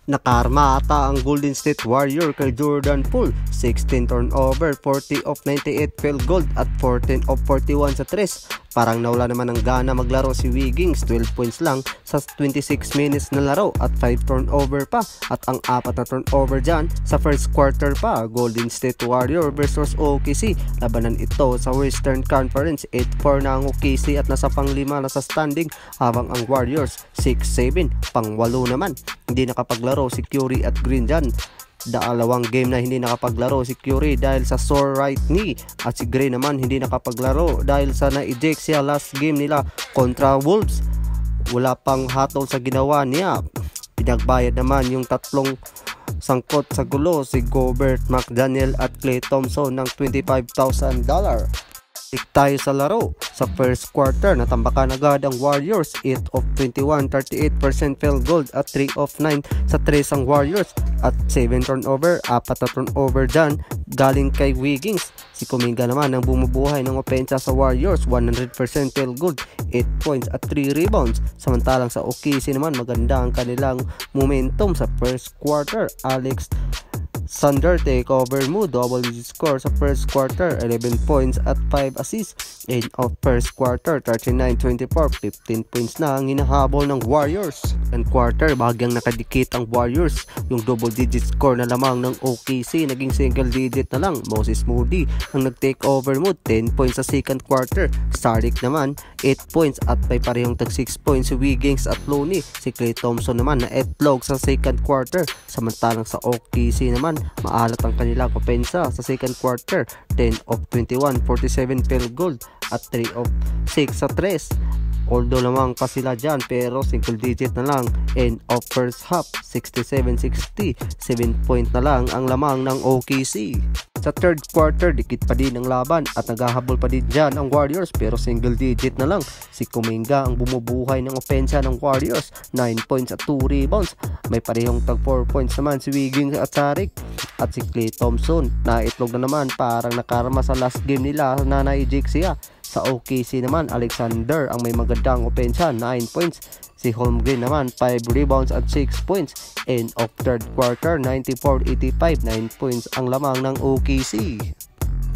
Nakarma ata ang Golden State Warrior kay Jordan Poole. 16 turnover, 40 of 98 field goal at 14 of 41 sa 3. Parang nawala naman ng gana maglaro si Wiggins, 12 points lang sa 26 minutes na laro at 5 turnover pa at ang 4 na turnover dyan sa first quarter pa. Golden State Warrior versus OKC. Labanan ito sa Western Conference. 8-4 na ang OKC at nasa pang-5 na sa standing, habang ang Warriors 6-7, pang-8 naman. Hindi nakapaglaro si Curry at Green dyan. Dalawang game na hindi nakapaglaro si Curry dahil sa sore right knee, at si Green naman hindi nakapaglaro dahil sa na-eject siya last game nila kontra Wolves. Wala pang hatol sa ginawa niya. Pinagbayad naman yung tatlong sangkot sa gulo, si Gobert, McDaniel at Klay Thompson ng $25,000. Tik tayo sa laro. Sa first quarter, natambakan agad ang Warriors. 8 of 21, 38% field goal at 3 of 9 sa 3 ang Warriors at 7 turnover, 4 na turnover dyan galing kay Wiggins. Si Kuminga naman ang bumubuhay ng opensa sa Warriors. 100% field goal, 8 points at 3 rebounds. Samantalang sa OKC naman, maganda ang kanilang momentum sa first quarter. Alex Thunder take over mo, double digit score sa first quarter, 11 points at 5 assists. End of first quarter, 39-24, 15 points na ang hinahabol ng Warriors. And quarter, bahagyang nakadikit ang Warriors. Yung double digit score na lamang ng OKC, naging single digit na lang. Moses Moody ang nag-take over mo, 10 points sa second quarter. Stardick naman, 8 points at may parehong tag 6 points si Wiggins at Looney. Si Klay Thompson naman na etlog sa second quarter. Samantalang sa OKC naman, maalat ang kanilang opensa sa second quarter. 10 of 21, 47 field goal at 3 of 6 sa 3. Although lamang pa sila dyan, pero single digit na lang. End of first half, 67-60, 7 point na lang ang lamang ng OKC. Sa third quarter, dikit pa din ang laban at naghahabol pa din dyan ang Warriors, pero single digit na lang. Si Kuminga ang bumubuhay ng opensa ng Warriors, 9 points at 2 rebounds. May parehong tag 4 points naman si Wiggins at Tariq. At si Klay Thompson, naitlog na naman, parang nakarma sa last game nila na na-eject siya. Sa OKC naman, Alexander ang may magandang opensa, 9 points. Si Holmgren naman, 5 rebounds at 6 points. End of third quarter, 94-85, 9 points ang lamang ng OKC.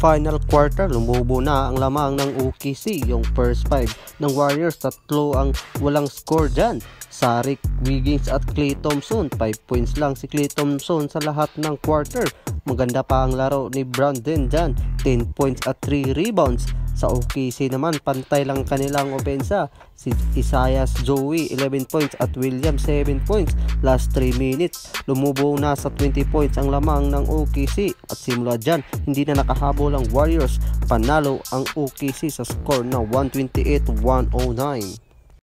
Final quarter, lumubo na ang lamang ng OKC. Yung first 5 ng Warriors, 3 ang walang score dyan. Tariq, Wiggins at Klay Thompson, 5 points lang si Klay Thompson sa lahat ng quarter. Maganda pa ang laro ni Brandon dyan, 10 points at 3 rebounds. Sa OKC naman, pantay lang kanilang opensa. Si Isaiah Joey, 11 points at William, 7 points. Last 3 minutes, lumubo na sa 20 points ang lamang ng OKC. At simula dyan, hindi na nakahabol ang Warriors. Panalo ang OKC sa score na 128-109.